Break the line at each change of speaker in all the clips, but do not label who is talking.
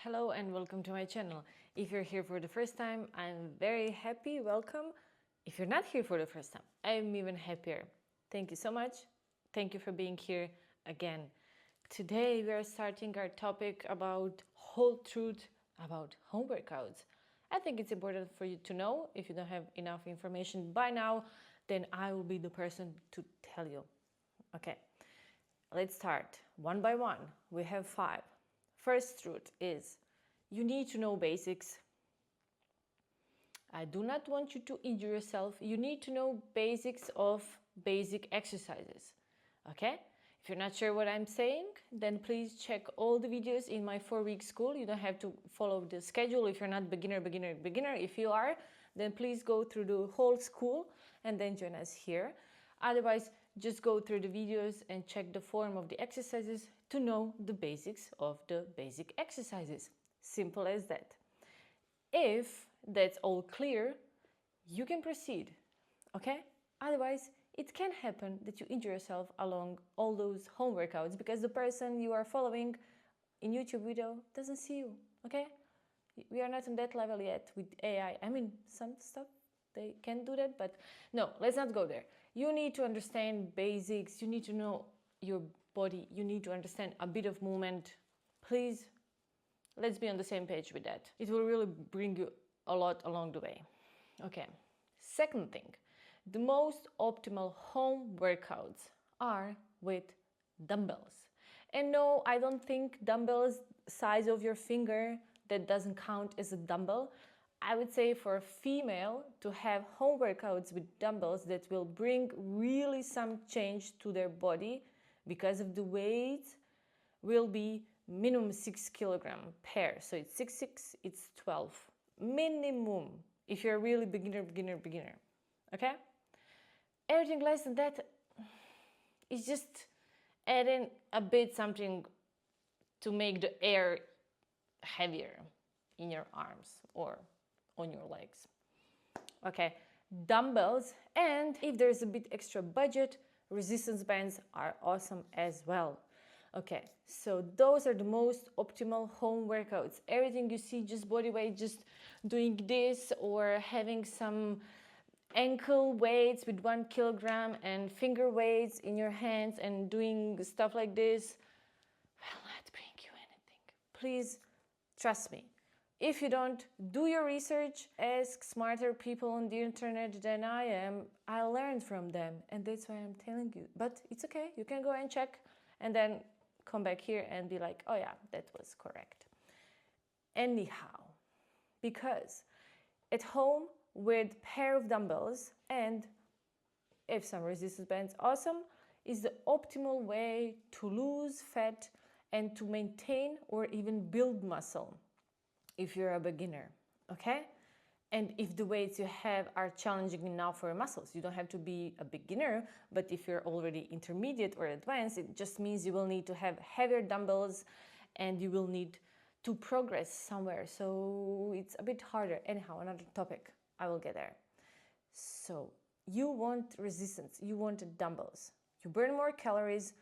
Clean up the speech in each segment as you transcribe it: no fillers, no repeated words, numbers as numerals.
Hello and welcome to my channel. If you're here for the first time, I'm very happy, welcome. If you're not here for the first time, I'm even happier. Thank you so much. Thank you for being here again. Today we are starting our topic about whole truth about home workouts. I think it's important for you to know. If you don't have enough information by now, then I will be the person to tell you. Okay, let's start one by one. We have 5. First truth is you need to know basics. I do not want you to injure yourself. You need to know basics of basic exercises. Okay? If you're not sure what I'm saying, then please check all the videos in my 4-week school. You don't have to follow the schedule if you're not beginner. If you are, then please go through the whole school and then join us here. Otherwise, just go through the videos and check the form of the exercises to know the basics of the basic exercises. Simple as that. If that's all clear, you can proceed, okay? Otherwise, it can happen that you injure yourself along all those home workouts because the person you are following in YouTube video doesn't see you, okay? We are not on that level yet with AI. I mean, some stuff they can do that, but no, let's not go there. You need to understand basics. You need to know your body. You need to understand a bit of movement. Please, let's be on the same page with that. It will really bring you a lot along the way. Okay, second thing, the most optimal home workouts are with dumbbells. And no, I don't think dumbbells size of your finger, that doesn't count as a dumbbell. I would say for a female to have home workouts with dumbbells that will bring really some change to their body because of the weight will be minimum 6 kilogram pair. So it's 6, it's 12 minimum if you're really beginner. Okay? Everything less than that is just adding a bit something to make the air heavier in your arms or on your legs. Okay, dumbbells, and if there's a bit extra budget, resistance bands are awesome as well. Okay, so those are the most optimal home workouts. Everything you see, just body weight, just doing this, or having some ankle weights with 1 kilogram and finger weights in your hands and doing stuff like this will not bring you anything. Please trust me. If you don't, do your research, ask smarter people on the internet than I am. I learned from them, and that's why I'm telling you. But it's okay, you can go and check and then come back here and be like, oh yeah, that was correct. Anyhow, because at home with pair of dumbbells and if some resistance bands, awesome, is the optimal way to lose fat and to maintain or even build muscle if you're a beginner, okay? And if the weights you have are challenging enough for your muscles. You don't have to be a beginner, but if you're already intermediate or advanced, it just means you will need to have heavier dumbbells and you will need to progress somewhere. So it's a bit harder. Anyhow, another topic, I will get there. So you want resistance, you want dumbbells. You burn more calories,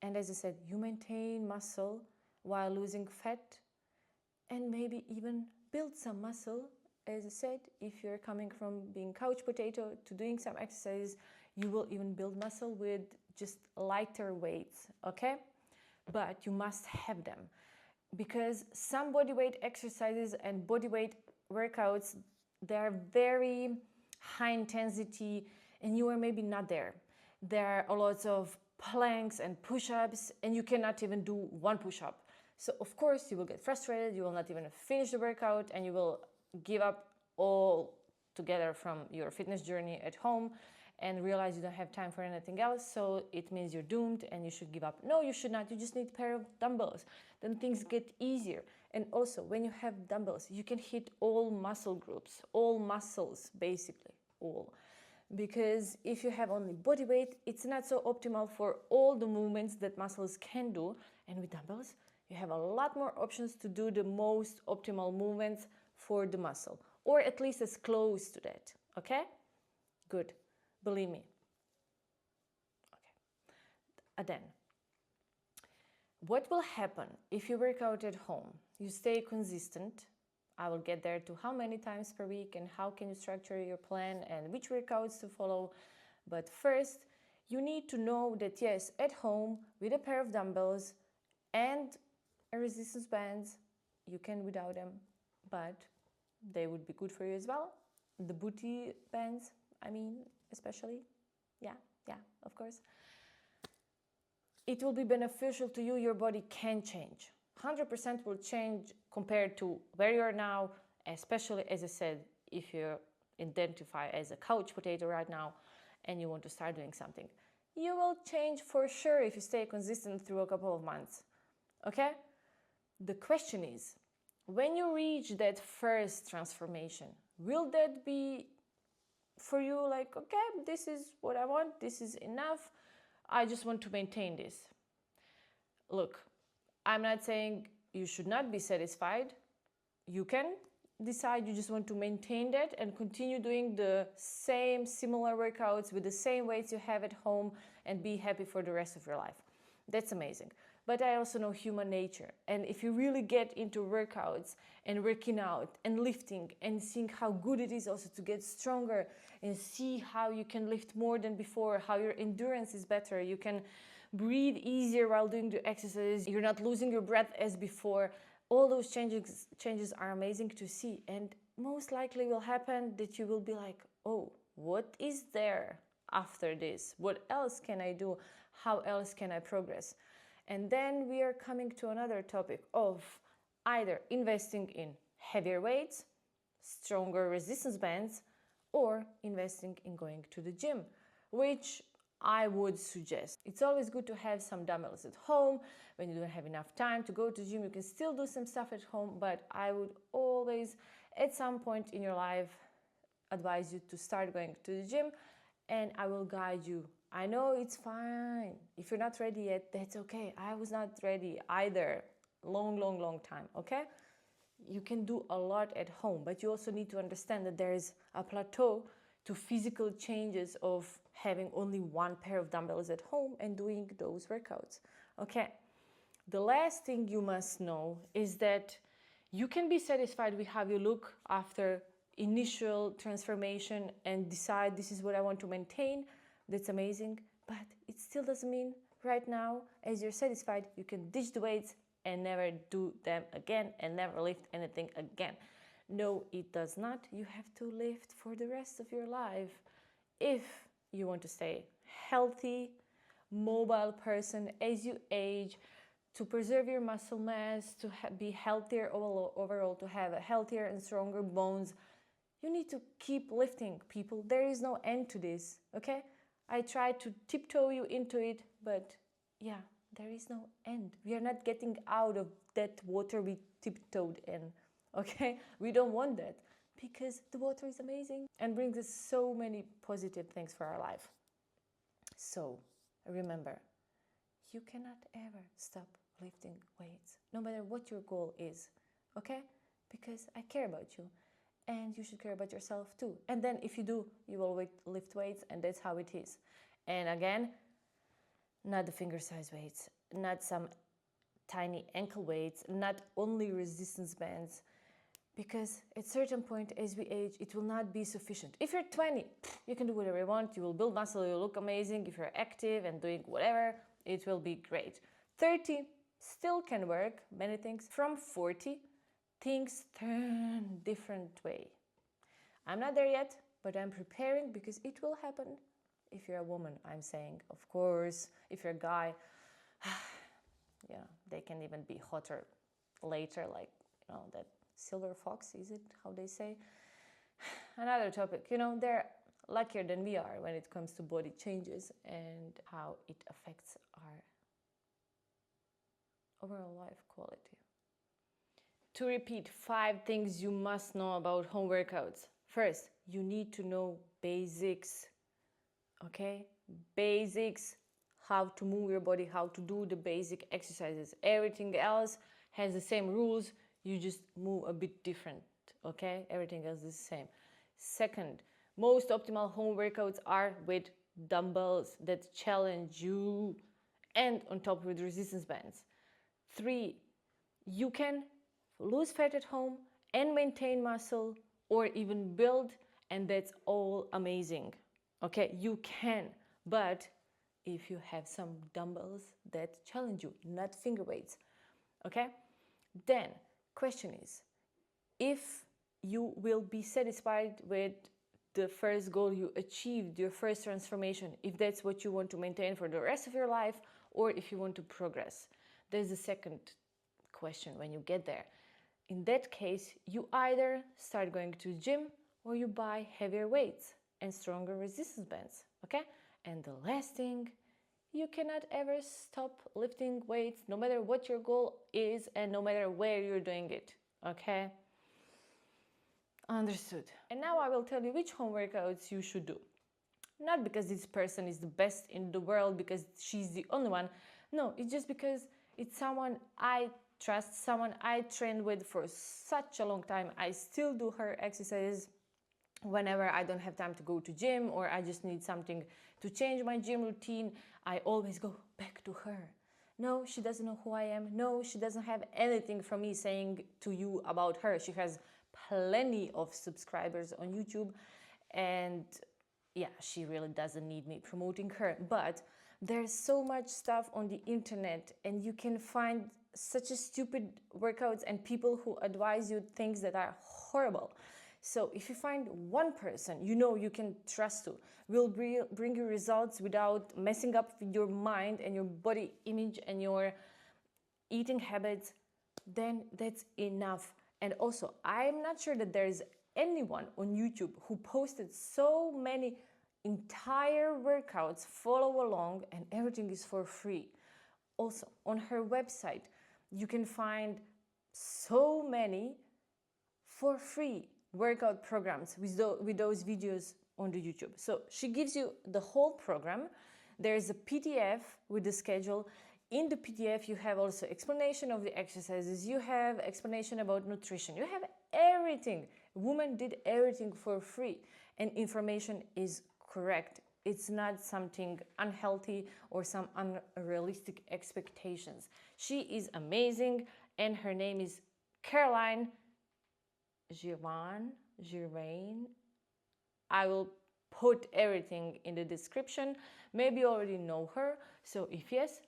and as I said, you maintain muscle while losing fat and maybe even build some muscle. As I said, if you're coming from being couch potato to doing some exercises, you will even build muscle with just lighter weights, okay? But you must have them because some bodyweight exercises and bodyweight workouts, they're very high intensity and you are maybe not there. There are lots of planks and push-ups and you cannot even do one push-up. So of course you will get frustrated, you will not even finish the workout and you will give up all together from your fitness journey at home and realize you don't have time for anything else. So it means you're doomed and you should give up. No, you should not. You just need a pair of dumbbells. Then things get easier. And also when you have dumbbells, you can hit all muscle groups, all muscles, basically all. Because if you have only body weight, it's not so optimal for all the movements that muscles can do. And with dumbbells, you have a lot more options to do the most optimal movements for the muscle, or at least as close to that, okay? Good, believe me. Okay, and then, what will happen if you work out at home? you stay consistent. I will get there to how many times per week and how can you structure your plan and which workouts to follow. But first, you need to know that yes, at home with a pair of dumbbells and a resistance bands, you can without them, but they would be good for you as well. The booty bands, I mean, especially. Yeah, of course. It will be beneficial to you. Your body can change. 100% will change compared to where you are now, especially, as I said, if you identify as a couch potato right now and you want to start doing something. You will change for sure if you stay consistent through a couple of months. Okay? The question is, when you reach that first transformation, will that be for you like, okay, this is what I want, this is enough, I just want to maintain this? Look, I'm not saying you should not be satisfied. You can decide you just want to maintain that and continue doing the same similar workouts with the same weights you have at home and be happy for the rest of your life. That's amazing. But I also know human nature. And if you really get into workouts and working out and lifting and seeing how good it is also to get stronger and see how you can lift more than before, how your endurance is better, you can breathe easier while doing the exercises, you're not losing your breath as before, all those changes are amazing to see. And most likely will happen that you will be like, oh, what is there after this? What else can I do? How else can I progress? And then we are coming to another topic of either investing in heavier weights, stronger resistance bands, or investing in going to the gym, which I would suggest. It's always good to have some dumbbells at home. When you don't have enough time to go to the gym, you can still do some stuff at home, but I would always, at some point in your life, advise you to start going to the gym, and I will guide you. I know it's fine. If you're not ready yet, that's okay. I was not ready either. Long time, okay? You can do a lot at home, but you also need to understand that there is a plateau to physical changes of having only one pair of dumbbells at home and doing those workouts, okay? The last thing you must know is that you can be satisfied with how you look after initial transformation and decide this is what I want to maintain. That's amazing, but it still doesn't mean right now, as you're satisfied, you can ditch the weights and never do them again and never lift anything again. No, it does not. You have to lift for the rest of your life if you want to stay healthy, mobile person as you age, to preserve your muscle mass, to be healthier overall, to have a healthier and stronger bones. You need to keep lifting, people. There is no end to this, okay? I try to tiptoe you into it, but yeah, there is no end. We are not getting out of that water we tiptoed in, okay? We don't want that because the water is amazing and brings us so many positive things for our life. So remember, you cannot ever stop lifting weights, no matter what your goal is, okay? Because I care about you. And you should care about yourself too. And then if you do, you will lift weights, and that's how it is. And again, not the finger size weights, not some tiny ankle weights, not only resistance bands, because at a certain point as we age, it will not be sufficient. If you're 20, you can do whatever you want, you will build muscle, you'll look amazing. If you're active and doing whatever, it will be great. 30 still can work, many things. From 40, things turn different way. I'm not there yet, but I'm preparing because it will happen. If you're a woman, I'm saying, of course. If you're a guy, they can even be hotter later, like, that silver fox, is it how they say? Another topic, they're luckier than we are when it comes to body changes and how it affects our overall life quality. To repeat, 5 things you must know about home workouts. First, you need to know basics, okay? Basics, how to move your body, how to do the basic exercises. Everything else has the same rules, you just move a bit different, okay? Everything else is the same. Second, most optimal home workouts are with dumbbells that challenge you and on top with resistance bands. 3, you can lose fat at home and maintain muscle, or even build, and that's all amazing. Okay, you can, but if you have some dumbbells that challenge you, not finger weights. Okay, then question is, if you will be satisfied with the first goal you achieved, your first transformation, if that's what you want to maintain for the rest of your life, or if you want to progress. There's the second question when you get there. In that case, you either start going to gym or you buy heavier weights and stronger resistance bands, okay? And the last thing, you cannot ever stop lifting weights no matter what your goal is and no matter where you're doing it, okay? Understood. And now I will tell you which home workouts you should do. Not because this person is the best in the world, because she's the only one. No, it's just because it's someone I trust, someone I trained with for such a long time. I still do her exercises whenever I don't have time to go to gym or I just need something to change my gym routine. I always go back to her. No, she doesn't know who I am. No, she doesn't have anything from me saying to you about her. She has plenty of subscribers on YouTube, and yeah, she really doesn't need me promoting her. But there's so much stuff on the internet, and you can find such a stupid workouts and people who advise you things that are horrible. So if you find one person you know you can trust to, will bring you results without messing up your mind and your body image and your eating habits, then that's enough. And also, I'm not sure that there's anyone on YouTube who posted so many entire workouts, follow along, and everything is for free. Also, on her website, you can find so many for free workout programs with those videos on the YouTube. So she gives you the whole program. There's a PDF with the schedule. In the PDF, you have also explanation of the exercises. You have explanation about nutrition. You have everything. Woman did everything for free, and information is correct. It's not something unhealthy or some unrealistic expectations. She is amazing, and her name is Caroline Girvain. I will put everything in the description. Maybe you already know her. So if yes,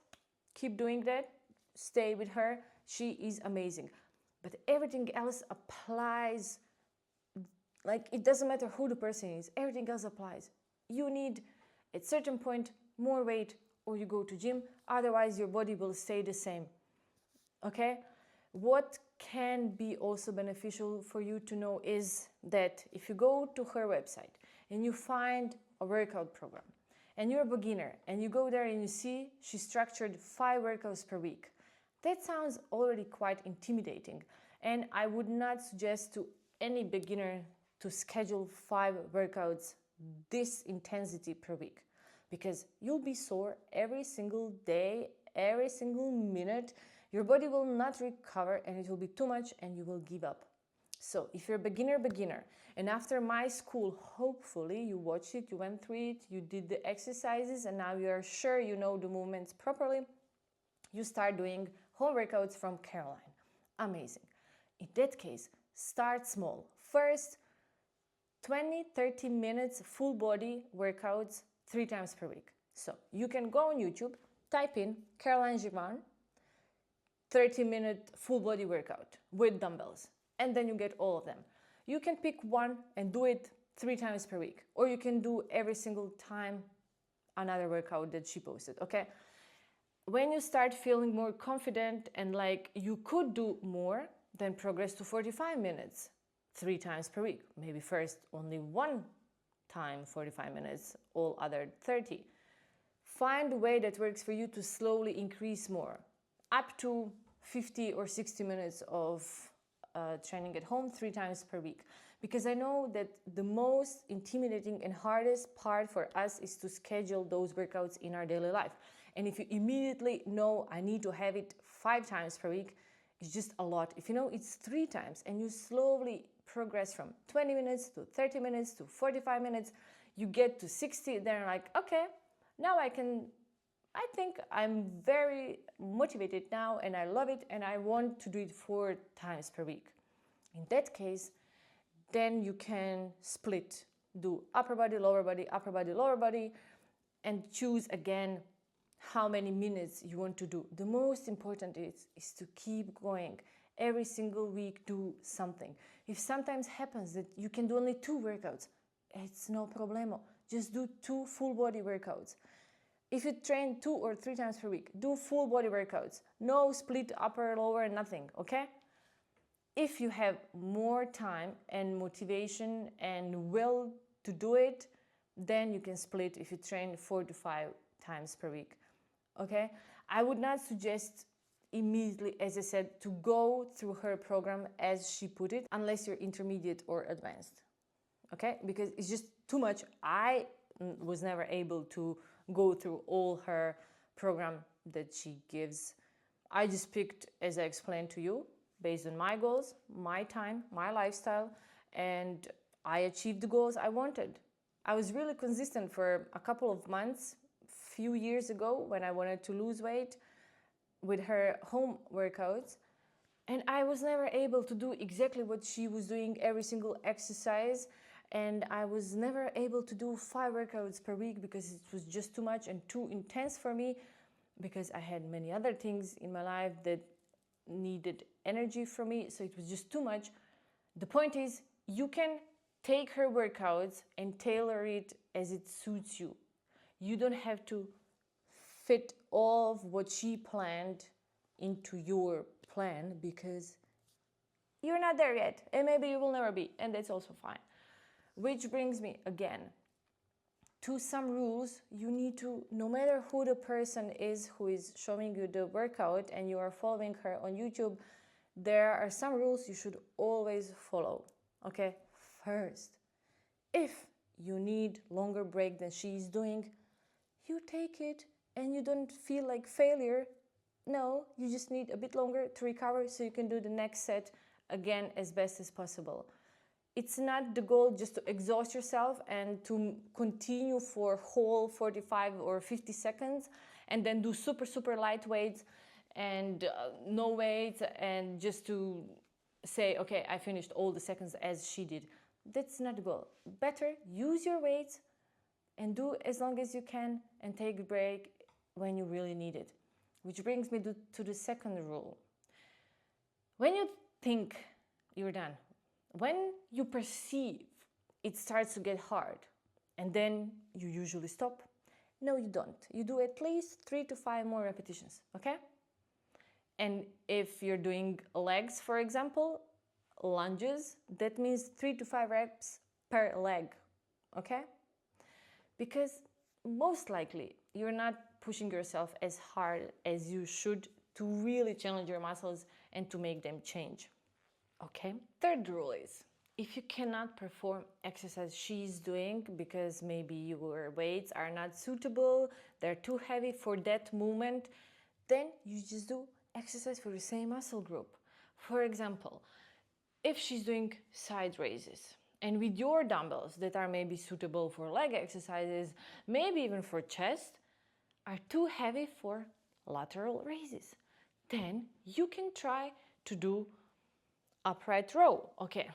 keep doing that. Stay with her. She is amazing. But everything else applies. Like, it doesn't matter who the person is. Everything else applies. You need, at certain point, more weight or you go to gym. Otherwise, your body will stay the same. Okay? What can be also beneficial for you to know is that if you go to her website and you find a workout program and you're a beginner and you go there and you see she structured 5 workouts per week, that sounds already quite intimidating. And I would not suggest to any beginner to schedule 5 workouts this intensity per week, because you'll be sore every single day, every single minute. Your body will not recover and it will be too much and you will give up. So if you're a beginner, and after my school, hopefully you watched it, you went through it, you did the exercises, and now you're sure you know the movements properly, you start doing home workouts from Caroline. Amazing. In that case, start small. First, 20-30 minutes full body workouts 3 times per week. So you can go on YouTube, type in Caroline Girvain, 30-minute full body workout with dumbbells, and then you get all of them. You can pick one and do it 3 times per week, or you can do every single time another workout that she posted, okay? When you start feeling more confident and like you could do more, then progress to 45 minutes 3 times per week. Maybe first only 1 time 45 minutes, all other 30. Find a way that works for you to slowly increase more, up to 50 or 60 minutes of training at home 3 times per week. Because I know that the most intimidating and hardest part for us is to schedule those workouts in our daily life. And if you immediately know I need to have it 5 times per week, it's just a lot. If you know it's 3 times and you slowly progress from 20 minutes to 30 minutes to 45 minutes, you get to 60, then you're like, okay, now I can I think I'm very motivated now and I love it and I want to do it 4 times per week. In that case, then you can split, do upper body, lower body, upper body, lower body, and choose again how many minutes you want to do. The most important is to keep going. Every single week do something. If sometimes happens that you can do only 2 workouts, it's no problemo. Just do 2 full body workouts. If you train 2 or 3 times per week, do full body workouts. No split upper, lower, nothing, okay? If you have more time and motivation and will to do it, then you can split if you train 4 to 5 times per week, okay? I would not suggest immediately, as I said, to go through her program as she put it, unless you're intermediate or advanced, okay? Because it's just too much. I was never able to go through all her program that she gives. I just picked, as I explained to you, based on my goals, my time, my lifestyle, and I achieved the goals I wanted. I was really consistent for a couple of months, few years ago, when I wanted to lose weight with her home workouts, and I was never able to do exactly what she was doing, every single exercise, and I was never able to do 5 workouts per week because it was just too much and too intense for me, because I had many other things in my life that needed energy from me, so it was just too much. The point is, you can take her workouts and tailor it as it suits you. You don't have to fit all of what she planned into your plan, because you're not there yet, and maybe you will never be, and that's also fine. Which brings me again to some rules. You need to, no matter who the person is who is showing you the workout and you are following her on YouTube, there are some rules you should always follow, okay? First, if you need longer break than she is doing, you take it and you don't feel like failure. No, you just need a bit longer to recover so you can do the next set again as best as possible. It's not the goal just to exhaust yourself and to continue for whole 45 or 50 seconds and then do super light weights and no weights, and just to say, okay, I finished all the seconds as she did. That's not the goal. Better use your weights and do as long as you can and take a break when you really need it. Which brings me to the second rule. When you think you're done, when you perceive it starts to get hard, and then you usually stop, no, you don't. You do at least 3 to 5 more repetitions, okay? And if you're doing legs, for example, lunges, that means 3 to 5 reps per leg, okay? Because most likely you're not pushing yourself as hard as you should to really challenge your muscles and to make them change. Okay. Third rule is, if you cannot perform exercise she's doing because maybe your weights are not suitable, they're too heavy for that movement, then you just do exercise for the same muscle group. For example, if she's doing side raises and with your dumbbells that are maybe suitable for leg exercises, maybe even for chest, are too heavy for lateral raises, then you can try to do upright row. Okay,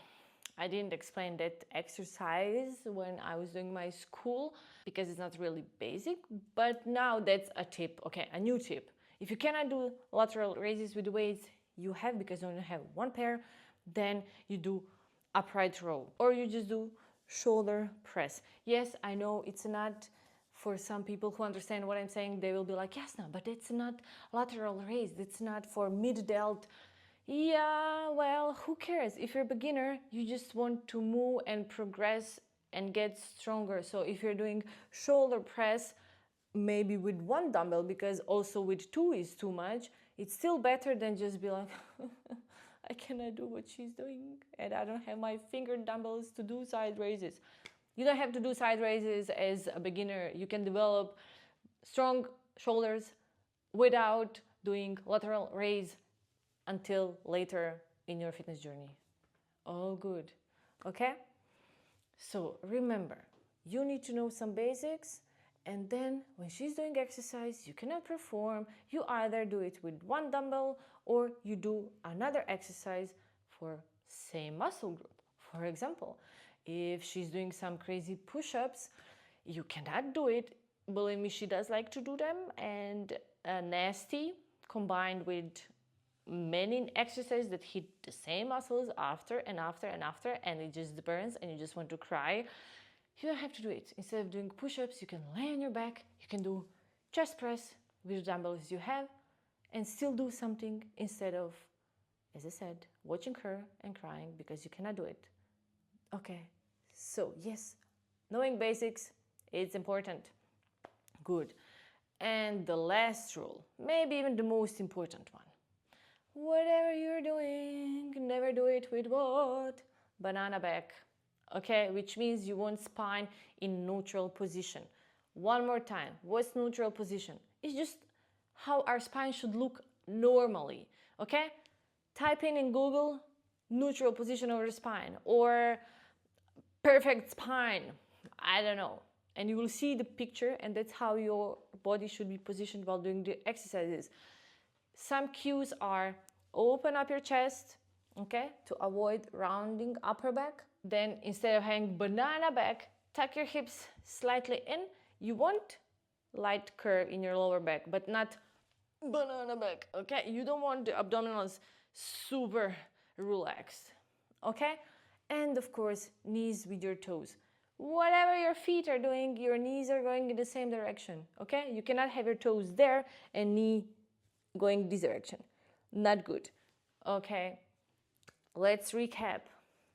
I didn't explain that exercise when I was doing my school because it's not really basic, but now that's a tip, okay, a new tip. If you cannot do lateral raises with the weights you have because you only have one pair, then you do upright row, or you just do shoulder press. Yes, I know it's not, for some people who understand what I'm saying, they will be like, yes, no, but it's not lateral raise, it's not for mid-delt. Yeah, well, who cares? If you're a beginner, you just want to move and progress and get stronger. So if you're doing shoulder press, maybe with 1 dumbbell, because also with 2 is too much, it's still better than just be like, I cannot do what she's doing and I don't have my finger dumbbells to do side raises. You don't have to do side raises as a beginner. You can develop strong shoulders without doing lateral raise until later in your fitness journey. All good, okay? So remember, you need to know some basics And then when she's doing exercise, you cannot perform. You either do it with one dumbbell or you do another exercise for same muscle group. For example, if she's doing some crazy push-ups, you cannot do it. Believe me, she does like to do them, and nasty combined with many exercises that hit the same muscles after and after and after, and it just burns and you just want to cry. You don't have to do it. Instead of doing push-ups, you can lay on your back, you can do chest press with the dumbbells you have and still do something instead of, as I said, watching her and crying because you cannot do it. Okay, so yes, knowing basics, it's important. Good. And the last rule, maybe even the most important one. Whatever you're doing, never do it with what? Banana back. Okay, which means you want spine in neutral position. One more time, what's neutral position? It's just how our spine should look normally. Okay, type in Google neutral position over the spine or perfect spine, I don't know, and you will see the picture, and that's how your body should be positioned while doing the exercises. Some cues are open up your chest, okay, to avoid rounding upper back. Then instead of having banana back, tuck your hips slightly in. You want light curve in your lower back, but not banana back, okay? You don't want the abdominals super relaxed, okay? And of course, knees with your toes. Whatever your feet are doing, your knees are going in the same direction, okay? You cannot have your toes there and knee going this direction. Not good. Okay, let's recap.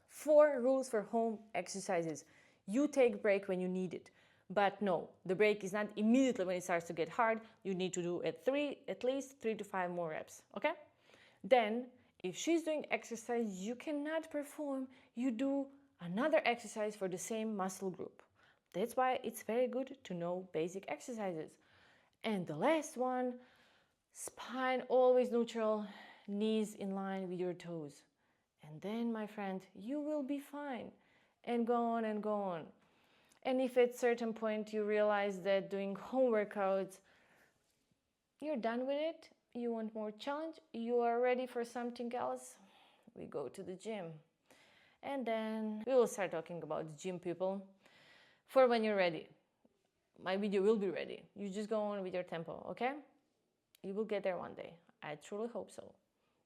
4 rules for home exercises. You take break when you need it. But no, the break is not immediately when it starts to get hard. You need to do at least 3 to 5 more reps, okay? Then, if she's doing exercise you cannot perform, you do another exercise for the same muscle group. That's why it's very good to know basic exercises. And the last one, spine always neutral, knees in line with your toes. And then, my friend, you will be fine. And go on and go on. And if at a certain point you realize that doing home workouts, you're done with it, you want more challenge, you are ready for something else, we go to the gym. And then we will start talking about the gym, people, for when you're ready. My video will be ready. You just go on with your tempo, okay? You will get there one day. I truly hope so.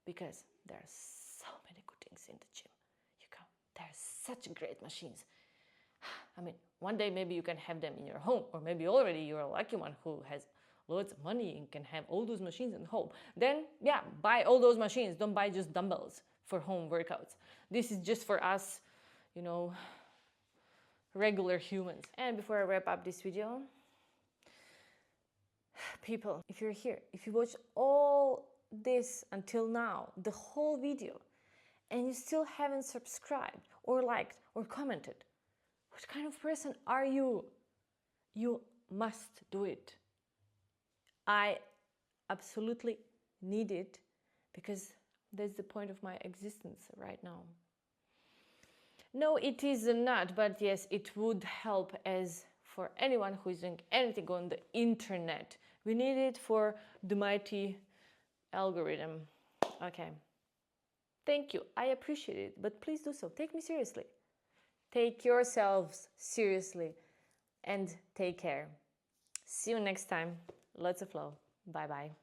Because there are so many good things in the gym. There are such great machines. I mean, one day maybe you can have them in your home, or maybe already you're a lucky one who has loads of money and can have all those machines in home. Then, yeah, buy all those machines. Don't buy just dumbbells for home workouts. This is just for us, you know, regular humans. And before I wrap up this video, people, if you're here, if you watch all this until now, the whole video, and you still haven't subscribed or liked or commented, what kind of person are you? You must do it. I absolutely need it because that's the point of my existence right now. No, it is not, but yes, it would help as for anyone who is doing anything on the internet. We need it for the mighty algorithm. Okay. Thank you. I appreciate it, but please do so. Take me seriously. Take yourselves seriously and take care. See you next time. Lots of love. Bye-bye.